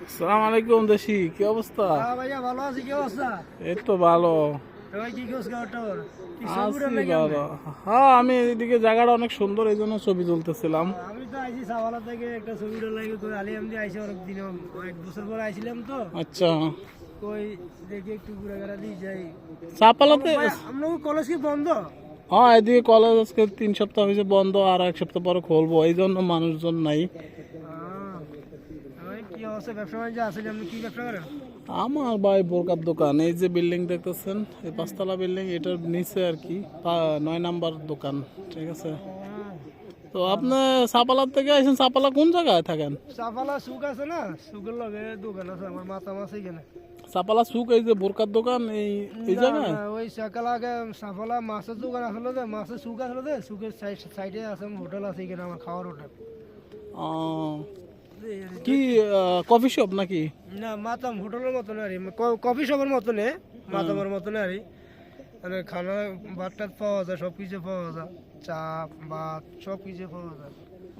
আসসালামু আলাইকুম দেশি, কি অবস্থা? হ্যাঁ ভাইয়া ভালো আছি, কি অবস্থা? এই তো ভালো ভাই কি খোঁজ খবর টবর? কি ছবি আছি। উঠান নাকি আপনি? ভালো। হ্যাঁ, আমি এদিকে জায়গাটা অনেক সুন্দর, এই জন্য ছবি তুলতেছিলাম। আমি তো আইছি সাভালা থেকে একটা ছবি উঠার লাগে, কই আলিয়ামদি আইছি অনেক দিন, এক বছর পরে আইছিলাম তো। আচ্ছা, কই দেখি একটু ঘুরে ঘুরা দিয়ে যাই। চাপালাতে? আপনার কলেজ কি বন্ধ? হ্যাঁ, এদিকে কলেজ আজকে 3 সপ্তাহ হয়েছে বন্ধ, আর 1 সপ্তাহ পরে খুলবো, এই জন্য মানুষজন নাই। কি অবস্থা, ব্যবসা বাণিজ্য আছে? আপনি কি ব্যবসা করেন? আমার ভাই বোরকার দোকান। এই যে বিল্ডিং দেখতেছেন, এই 5 তলা বিল্ডিং, এটার নিচে আর কি 9 নাম্বার দোকান। ঠিক আছে। তো আপনি চাপালার থেকে আইসেন? চাপালা কোন জায়গায় থাকেন? সাভালা সুক আছে না, সুকের লগে দোকান আছে আমার, মাথা মাছ এখানে। চাপালা সুক, এই যে বোরকার দোকান, এই না, জায়গায়? না, ওই সকাল আগে সাফলা মাছের দোকান আসলে যে, মাছের সুক আসলে যে, সুকের সাইডে আছে হোটেল আছে এখানে, আমার খাওয়ার হোটেল। কি কফি শপ নাকি? না, মাতাম হোটেলের মতন আর কফি শপের মতনে, মাতামের মতনে আর মানে খানা ভাত টাত পাওয়া যায়, সব কিছু পাওয়া যায়, চা ভাত সব কিছু পাওয়া যায়।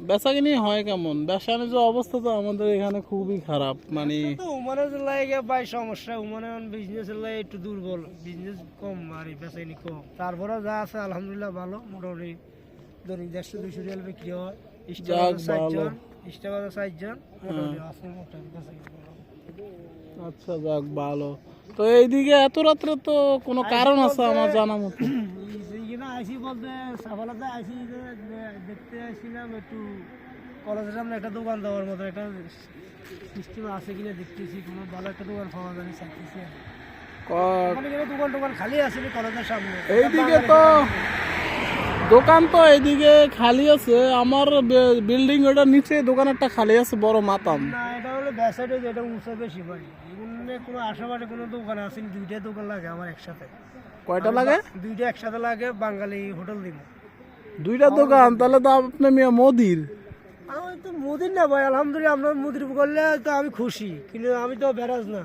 বেচা কিনি হয় কেমন? ব্যবসা বাণিজ্য অবস্থা তো আমাদের এখানে খুবই খারাপ, মানে তো উমানের লাগে ভাই সমস্যা, উমানের বিজনেসের লাগে একটু দুর্বল, বিজনেস কম আর বেচাইনি কম। তারপরে যা আছে আলহামদুলিল্লাহ ভালো, মোটামুটি ধরুন 150-200 রিয়াল বিক্রি হয়। যাক ভালো। ইস্টাবাদে 60 জন মোটামুটি আছে, মোটামুটি বেচাকেনি ভালো। আচ্ছা, যাক ভালো। তো এইদিকে এত রাত্রে তো কোনো কারণ আছে আমার জানা মতো? এইখানে আইসি বলতে সাফালাতে আইসি যে দেখতে আসছিলাম একটু, কলেজের সামনে একটা দোকান দেওয়ার মতো একটা সিস্টেম আছে কিনা দেখতেছি, কোনো ভালো একটা দোকান পাওয়া যায় চাইতেছি। দোকান টোকান খালি আছে কলেজের সামনে। এইদিকে তো দোকান তো এইদিকে খালি আছে, আমার বিল্ডিং ওটার নিচে দোকান একটা খালি আছে, বড় মাতাম। না, এটা হলো ব্যাসাইডে, যেটা উঁচা বেশি ভাই। কোনো আশেপাশে কোনো দোকান আছে? দুইটা দোকান লাগে আমার একসাথে। কয়টা লাগে? দুইটা একসাথে লাগে, বাঙালি হোটেল দিব। দুইটা দোকান? তাহলে তো আপনি মিয়া মোদির। আমি তো মুদির না ভাই, আলহামদুলিল্লাহ আপনার মুদির করলে তো আমি খুশি, কিন্তু আমি তো বেরাজ না।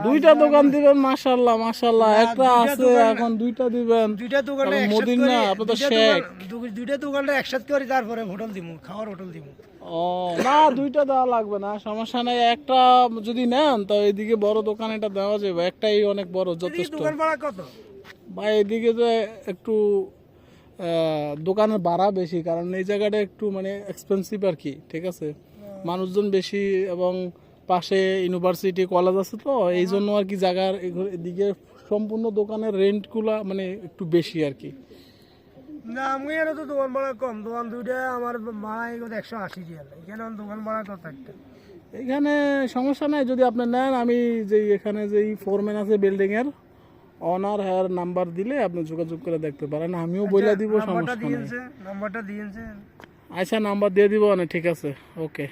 দুইটা দোকান দিবেন? মাশাআল্লাহ মাশাআল্লাহ, একটা আছে এখন, দুইটা দিবেন? দুইটা দোকানে মোদির না, আপনি তো শেখ। দুইটা দোকানটা একসাথে করি, তারপরে হোটেল দিব, খাওয়ার হোটেল দিব। ও না, দুইটা দেওয়া লাগবে না, সমস্যা নাই। একটা যদি নেন তো এদিকে বড় দোকান এটা দেওয়া যাবে, একটাই অনেক বড় যথেষ্ট। দোকান ভাড়া কত ভাই? এদিকে যে একটু দোকানের ভাড়া বেশি, কারণ এই জায়গাটা একটু মানে এক্সপেন্সিভ আর কি। ঠিক আছে, মানুষজন বেশি এবং পাশে ইউনিভার্সিটি কলেজ আছে, তো এই জন্য আর কি জায়গার এদিকে সম্পূর্ণ দোকানের রেন্টগুলা মানে একটু বেশি আর কি। না, আমি এর তো দোকান ভাড়া কম, দোকান দুইটা আমার ভাড়া 180 রিয়াল, এখানে দোকান ভাড়া কত একটা? এখানে সমস্যা নাই, যদি আপনি নেন, আমি যে এখানে যেই ফোরম্যান আছে বিল্ডিং এর, অনার হেয়ার নাম্বার দিলে আপনি যোগাযোগ করে দেখতে পারেন, আমিও বলে দিব, সমস্যা নাই। নাম্বারটা দিয়েছে। আচ্ছা, নাম্বার দিয়ে দিব না, ঠিক আছে, ওকে।